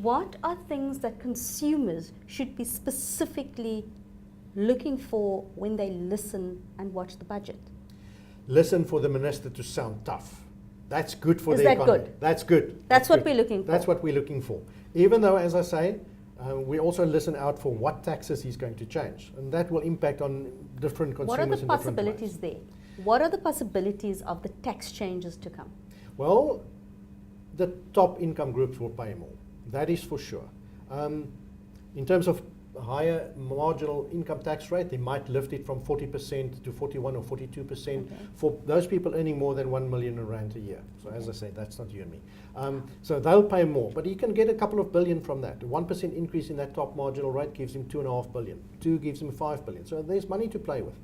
what are things that consumers should be specifically looking for when they listen and watch the budget? Listen for the minister to sound tough. That's good for Is the that economy. good? That's good. That's what good. we're looking for. That's what we're looking for. Even though, as I say, we also listen out for what taxes he's going to change, and that will impact on different consumers. What are the in different possibilities ways. there? What are the possibilities of the tax changes to come? Well, the top income groups will pay more. That is for sure. In terms of higher marginal income tax rate, they might lift it from 40% to 41 or 42% for those people earning more than 1 million rand a year. So as I say, that's not you and me. So they'll pay more, but he can get a couple of billion from that. A 1% increase in that top marginal rate gives him 2.5 billion. 2 gives him 5 billion. So there's money to play with.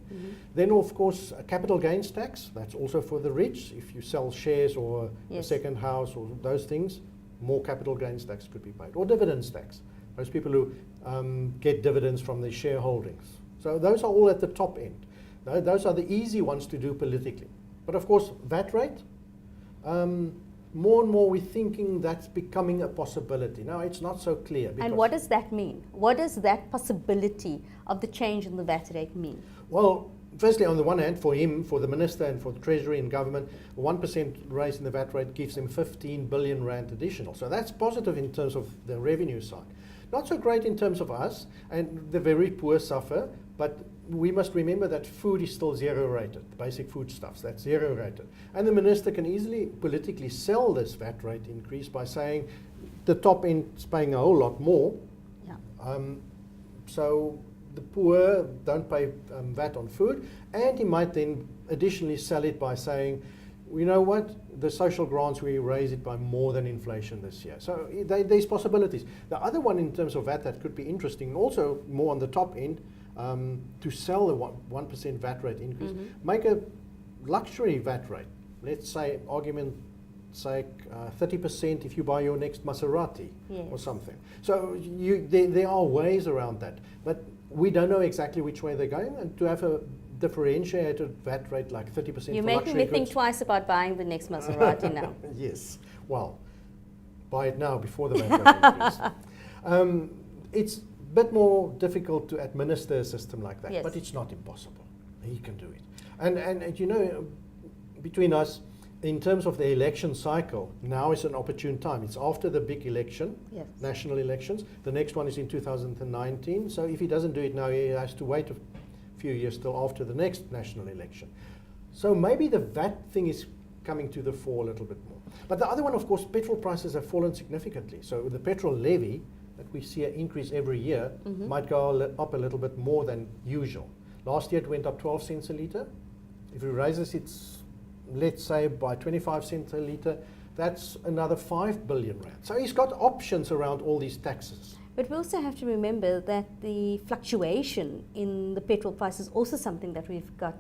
Then of course, a capital gains tax, that's also for the rich. If you sell shares or a second house or those things, more capital gains tax could be paid. Or dividends tax. Those people who get dividends from their shareholdings. So those are all at the top end. Those are the easy ones to do politically. But of course, VAT rate, more and more we're thinking that's becoming a possibility. Now, it's not so clear. And what does that mean? What does that possibility of the change in the VAT rate mean? Well, firstly, on the one hand, for him, for the minister and for the Treasury and government, a 1% raise in the VAT rate gives him 15 billion rand additional. So that's positive in terms of the revenue side. Not so great in terms of us, and the very poor suffer, but we must remember that food is still zero rated, the basic foodstuffs, that's zero rated. And the minister can easily politically sell this VAT rate increase by saying the top end is paying a whole lot more. Yeah. So the poor don't pay VAT on food, and he might then additionally sell it by saying, you know what, the social grants, we raise it by more than inflation this year. So there's possibilities. The other one in terms of VAT that could be interesting, also more on the top end, to sell the 1% VAT rate increase, make a luxury VAT rate. Let's say, argument sake, 30% if you buy your next Maserati or something. So there are ways around that, but we don't know exactly which way they're going, and to have a differentiated VAT rate like 30%. You're making me think twice about buying the next Maserati now. Yes, well, buy it now before the VAT rate increase. It's a bit more difficult to administer a system like that, but it's not impossible. He can do it. And you know, between us, in terms of the election cycle, now is an opportune time. It's after the big election, national elections. The next one is in 2019. So if he doesn't do it now, he has to wait a few years till after the next national election. So maybe the VAT thing is coming to the fore a little bit more. But the other one, of course, petrol prices have fallen significantly. So the petrol levy that we see an increase every year might go up a little bit more than usual. Last year it went up 12 cents a litre. If we raise this, it's, let's say, by 25 cents a litre, that's another 5 billion rand. So he's got options around all these taxes. But we also have to remember that the fluctuation in the petrol price is also something that we've got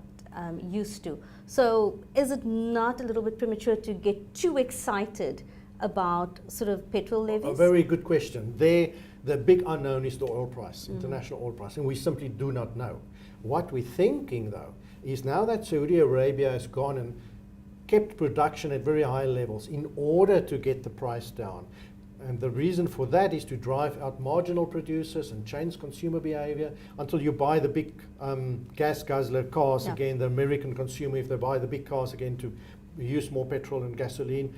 used to. So is it not a little bit premature to get too excited about sort of petrol levies? A very good question. The big unknown is the oil price, international oil price, and we simply do not know. What we're thinking, though, is now that Saudi Arabia has gone and kept production at very high levels in order to get the price down. And the reason for that is to drive out marginal producers and change consumer behavior until you buy the big gas guzzler cars again, the American consumer, if they buy the big cars again to use more petrol and gasoline,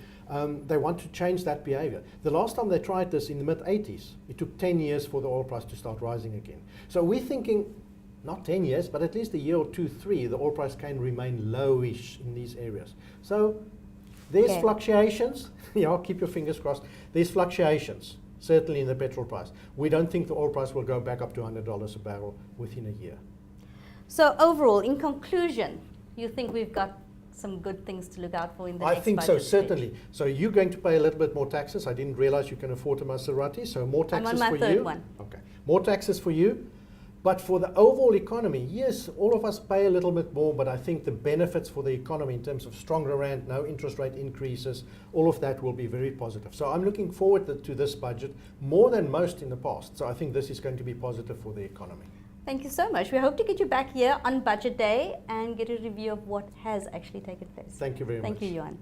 they want to change that behavior. The last time they tried this in the mid-80s, it took 10 years for the oil price to start rising again. So we're thinking, not 10 years, but at least a year or 2, 3, the oil price can remain lowish in these areas. So there's fluctuations. Keep your fingers crossed. There's fluctuations, certainly in the petrol price. We don't think the oil price will go back up to $100 a barrel within a year. So overall, in conclusion, you think we've got some good things to look out for in the next budget? I think so, certainly. So you're going to pay a little bit more taxes. I didn't realize you can afford a Maserati, so more taxes for you. I'm on my third one. Okay, more taxes for you. But for the overall economy, yes, all of us pay a little bit more, but I think the benefits for the economy in terms of stronger rand, no interest rate increases, all of that will be very positive. So I'm looking forward to this budget more than most in the past. So I think this is going to be positive for the economy. Thank you so much. We hope to get you back here on Budget Day and get a review of what has actually taken place. Thank you very much. Thank you, Johann.